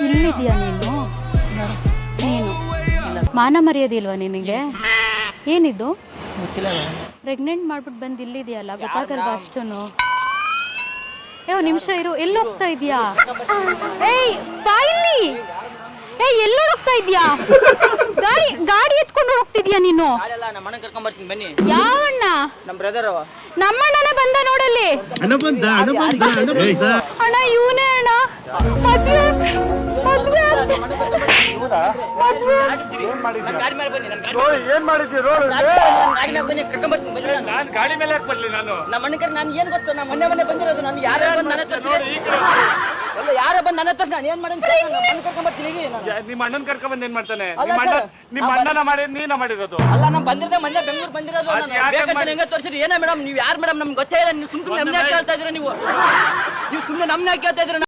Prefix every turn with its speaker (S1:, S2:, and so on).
S1: ಇಲ್ಲಿದ್ಯಾ ನೀನು? ನೀನು ಮಾನ ಮರ್ಯಾದೆ ಇಲ್ವಾ ನಿನಗೆ? ಏನಿದು? ಪ್ರೆಗ್ನೆಂಟ್ ಮಾಡ್ಬಿಟ್ಟು ಬಂದು ಇಲ್ಲಿದ್ಯಲ್ಲ, ಗೊತ್ತಾಗಲ್ವಾ ಅಷ್ಟೂನು? ನಿಮಿಷ ಇರು, ಎಲ್ಲಿ ಹೋಗ್ತಾ ಇದೀಯಾ? ಏಯ್ ಬಾಯಿಲಿ! ಏಯ್ ಎಲ್ಲೋ ಹೋಗ್ತಾ ಇದೀಯಾ? ಗಾಡಿ ಎತ್ಕೊಂಡು ಹೋಗ್ತಿದ್ಯಾ ನೀನು? ಯಾವಣ್ಣ? ನಮ್ಮಣ್ಣನೇ ಬಂದ ನೋಡಲ್ಲಿ. ಅಣ್ಣ ಇವನೇ ಅಣ್ಣ.
S2: ಏನ್ ಮಾಡಿದ್ರಿ? ಗಾಡಿ ಮೇಲೆ ಯಾಕೆ ಬರ್ಲಿ? ನಾನು
S3: ಏನ್ ಗೊತ್ತು, ನಮ್ಮ ಮನೆ ಬಂದಿರೋದು. ನಾನು ಯಾರೋ ಬಂದು ನನ್ನ ನಾನು ಏನ್ ಮಾಡಿ
S2: ನಿಮ್ಮ ಅಣ್ಣನ್ ಕರ್ಕೊಂಡ್ ಏನ್ ಮಾಡ್ತಾನೆ? ನಿಮ್ಮ ಅಣ್ಣನ ಮಾಡಿ ನೀನ ಮಾಡಿರೋದು
S3: ಅಲ್ಲ. ನಮ್ ಬಂದಿರೋದು ಮೊನ್ನೆ ಬೆಂಗಳೂರು ಬಂದಿರೋದು. ಹೆಂಗ ತೋರಿಸಿರಿ? ಏನ ಮೇಡಮ್, ನೀವು ಯಾರು ಮೇಡಮ್? ನಮ್ಗೆ ಗೊತ್ತೇ ಇಲ್ಲ. ನೀವು ಸುಮ್ಮನೆ ನಮ್ನ ಕೇಳ್ತಾ ಇದ್ದೀರಾ? ನೀವು ಸುಮ್ಮನೆ ನಮ್ನ ಕೇಳ್ತಾ ಇದ್ದೀರಾ?